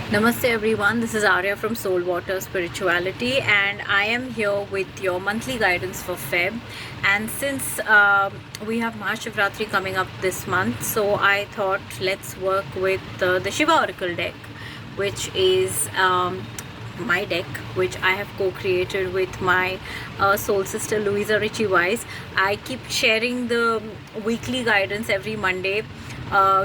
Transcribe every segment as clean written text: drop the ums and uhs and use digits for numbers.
Namaste everyone, this is Arya from Soul Water Spirituality, and I am here with your monthly guidance for Feb. And since we have Mahashivratri coming up this month, so I thought let's work with the Shiva Oracle deck, which is my deck, which I have co-created with my soul sister Luisa. I keep sharing the weekly guidance every Monday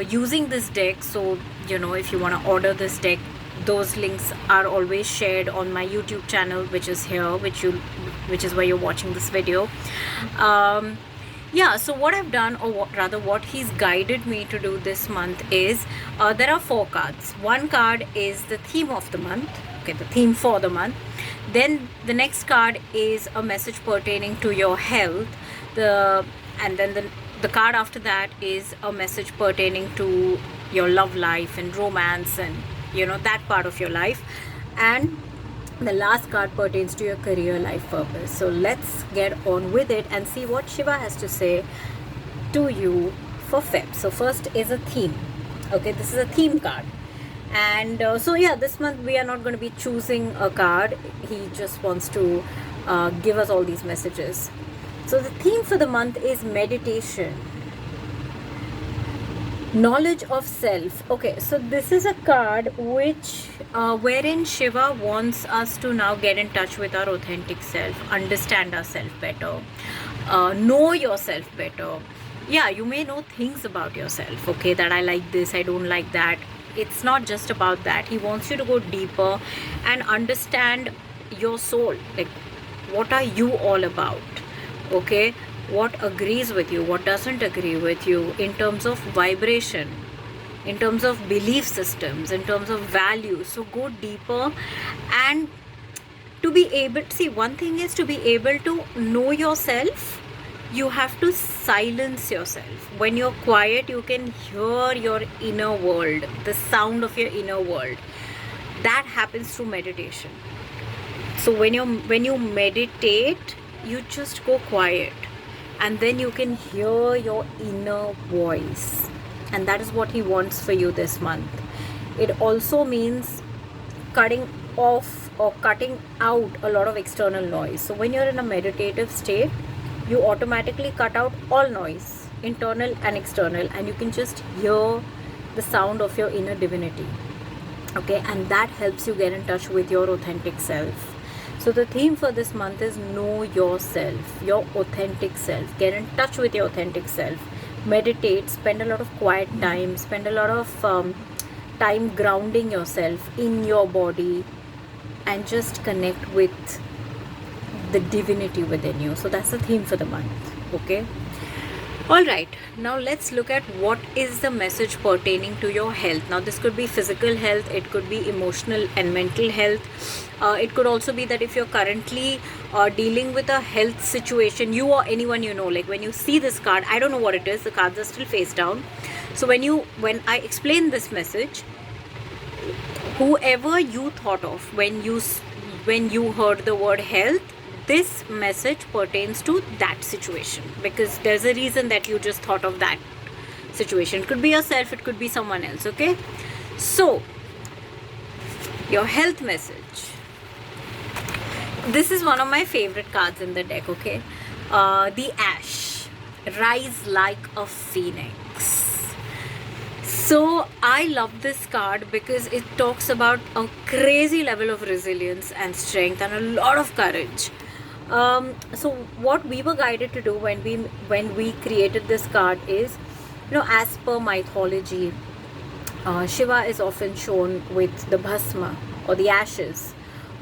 using this deck. So if you want to order this deck, those links are always shared on my YouTube channel, which is here, which is where you're watching this video. Yeah, so what I've done, or rather what he's guided me to do this month is there are 4 cards. One card is the theme of the month, okay, the theme for the month. Then the next card is a message pertaining to your health, and then the card after that is a message pertaining to your love life and romance and that part of your life, and the last card pertains to your career life purpose. So let's get on with it and see what Shiva has to say to you for Feb. So first is a theme. Okay, this is a theme card, and so yeah, this month we are not going to be choosing a card. He just wants to give us all these messages. So the theme for the month is meditation, knowledge of self. Okay, so this is a card which wherein Shiva wants us to now get in touch with our authentic self, understand ourselves better, know yourself better. Yeah, you may know things about yourself, okay, that I like this, I don't like that. It's not just about that. He wants you to go deeper and understand your soul, like what are you all about, okay, what agrees with you, what doesn't agree with you in terms of vibration, in terms of belief systems, in terms of values. So go deeper, and to be able to see, one thing is to be able to know yourself, you have to silence yourself. When you're quiet, you can hear your inner world, the sound of your inner world. That happens through meditation. So when you meditate, you just go quiet, and then you can hear your inner voice, and that is what he wants for you this month. It also means cutting off or cutting out a lot of external noise. So when you're in a meditative state, you automatically cut out all noise, internal and external, and you can just hear the sound of your inner divinity, okay, and that helps you get in touch with your authentic self. So the theme for this month is know yourself, your authentic self. Get in touch with your authentic self. Meditate, spend a lot of quiet time, spend a lot of time grounding yourself in your body, and just connect with the divinity within you. So that's the theme for the month, okay? Alright, now let's look at what is the message pertaining to your health. Now this could be physical health, it could be emotional and mental health. It could also be that if you're currently dealing with a health situation, you or anyone you know, like when you see this card, I don't know what it is, the cards are still face down. So when I explain this message, whoever you thought of when you heard the word health, this message pertains to that situation, because there's a reason that you just thought of that situation. It could be yourself, it could be someone else, okay? So your health message, this is one of my favorite cards in the deck, okay? The Ash, rise like a phoenix. So I love this card because it talks about a crazy level of resilience and strength and a lot of courage. So what we were guided to do when we created this card is, as per mythology, Shiva is often shown with the bhasma or the ashes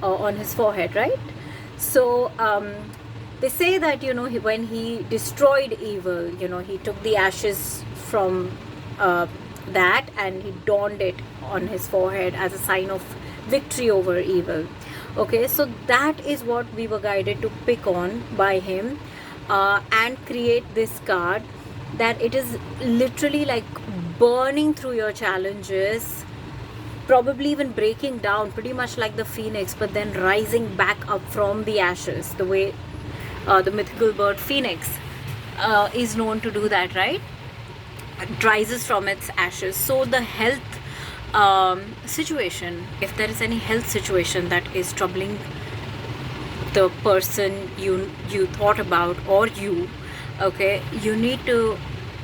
on his forehead, right? So they say that when he destroyed evil, he took the ashes from that and he donned it on his forehead as a sign of victory over evil. Okay, so that is what we were guided to pick on by him and create this card, that it is literally like burning through your challenges, probably even breaking down pretty much like the phoenix, but then rising back up from the ashes, the way the mythical bird phoenix is known to do that, right? It rises from its ashes. So the health situation, if there is any health situation that is troubling the person you thought about, or you, okay, you need to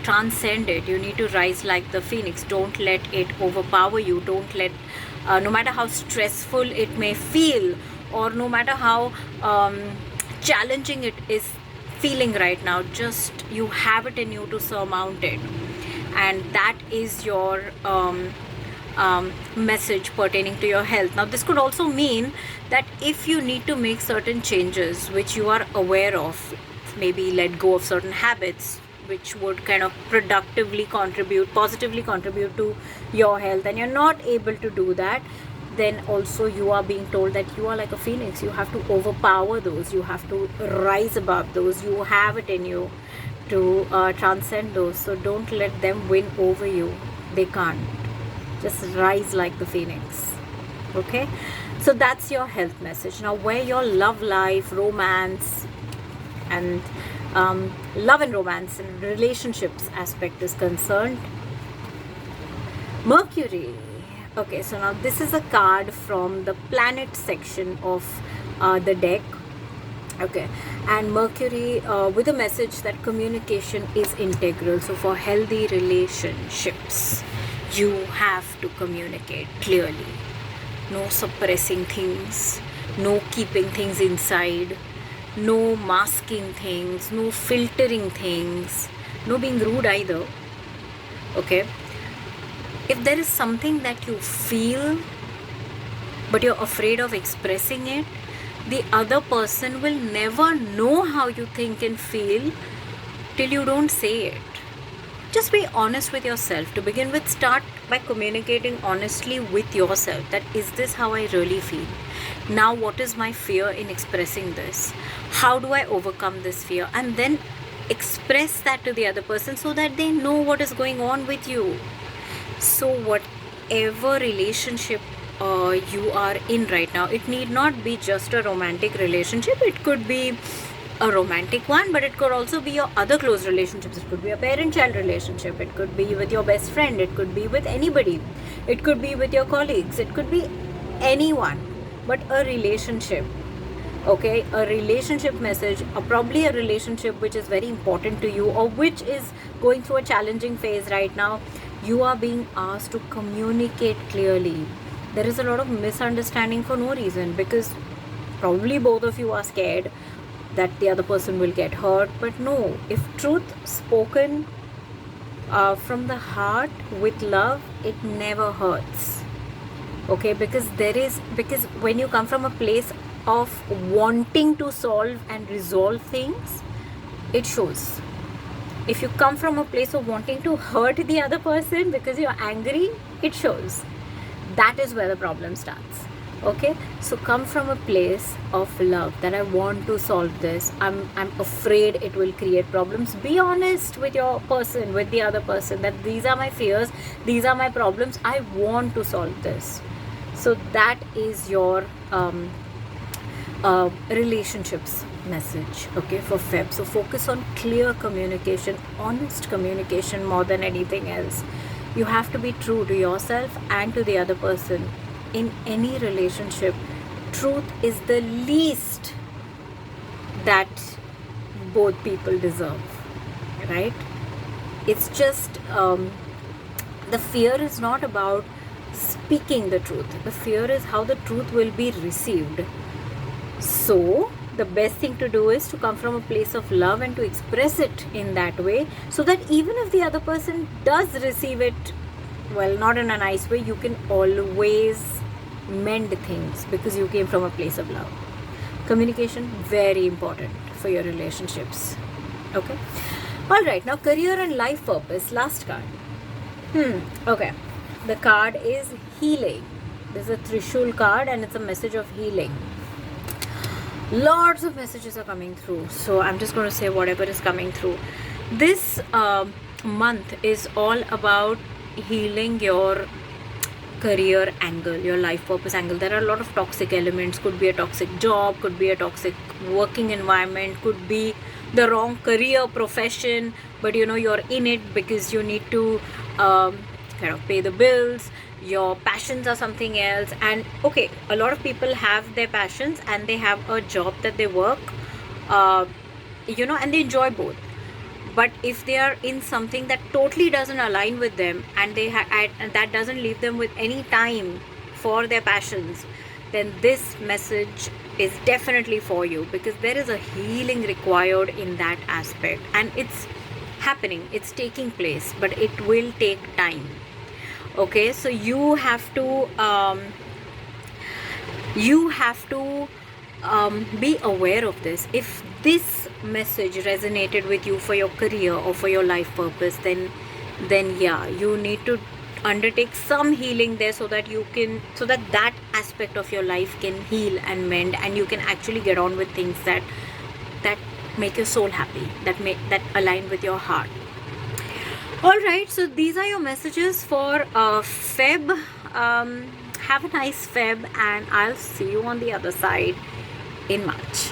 transcend it. You need to rise like the phoenix. Don't let it overpower you. Don't let no matter how stressful it may feel, or no matter how challenging it is feeling right now, just you have it in you to surmount it. And that is your message pertaining to your health. Now this could also mean that if you need to make certain changes which you are aware of, maybe let go of certain habits which would kind of positively contribute to your health, and you're not able to do that, then also you are being told that you are like a phoenix. You have to overpower those. You have to rise above those. You have it in you to transcend those. So don't let them win over you. They can't. Just rise like the phoenix. Okay? So that's your health message. Now, where your love life, romance, and love and romance and relationships aspect is concerned, Mercury. Okay, so now this is a card from the planet section of the deck. Okay, and Mercury with a message that communication is integral. So for healthy relationships, you have to communicate clearly. No suppressing things, no keeping things inside, no masking things, no filtering things, no being rude either. Okay, if there is something that you feel but you're afraid of expressing it, the other person will never know how you think and feel till you don't say it. Just be honest with yourself. To begin with, start by communicating honestly with yourself, that is this how I really feel? Now what is my fear in expressing this? How do I overcome this fear? And then express that to the other person so that they know what is going on with you. So whatever relationship you are in right now, it need not be just a romantic relationship. It could be a romantic one, but it could also be your other close relationships. It could be a parent-child relationship. It could be with your best friend. It could be with anybody. It could be with your colleagues. It could be anyone, but a relationship. Okay, a relationship message, or probably a relationship which is very important to you, or which is going through a challenging phase right now. You are being asked to communicate clearly. There is a lot of misunderstanding for no reason, because probably both of you are scared that the other person will get hurt. But no, if truth spoken from the heart with love, it never hurts. Okay, because when you come from a place of wanting to solve and resolve things, it shows. If you come from a place of wanting to hurt the other person because you're angry, it shows. That is where the problem starts. Okay, so come from a place of love, that I want to solve this. I'm afraid it will create problems. Be honest with your person, with the other person, that these are my fears, these are my problems, I want to solve this. So that is your relationships message, okay, for Feb. So focus on clear communication, honest communication more than anything else. You have to be true to yourself and to the other person. In any relationship, truth is the least that both people deserve, right? It's just the fear is not about speaking the truth. The fear is how the truth will be received. So the best thing to do is to come from a place of love and to express it in that way, so that even if the other person does receive it, well, not in a nice way, you can always mend things because you came from a place of love. Communication, very important for your relationships. Okay, all right, now career and life purpose, last card. Okay, the card is healing. This is a Trishul card and it's a message of healing. Lots of messages are coming through, so I'm just going to say whatever is coming through. This month is all about healing your career angle, your life purpose angle. There are a lot of toxic elements. Could be a toxic job, could be a toxic working environment, could be the wrong career profession, but you know you're in it because you need to kind of pay the bills. your passions are something else. And okay, a lot of people have their passions and they have a job that they work, uh, and they enjoy both. But if they are in something that totally doesn't align with them, and and that doesn't leave them with any time for their passions, then this message is definitely for you, because there is a healing required in that aspect, and it's happening, it's taking place, but it will take time. Okay, so you have to be aware of this. If this message resonated with you for your career or for your life purpose, then yeah, you need to undertake some healing there, so that that aspect of your life can heal and mend, and you can actually get on with things that make your soul happy, that align with your heart. All right, so these are your messages for Feb. Have a nice Feb, and I'll see you on the other side in March.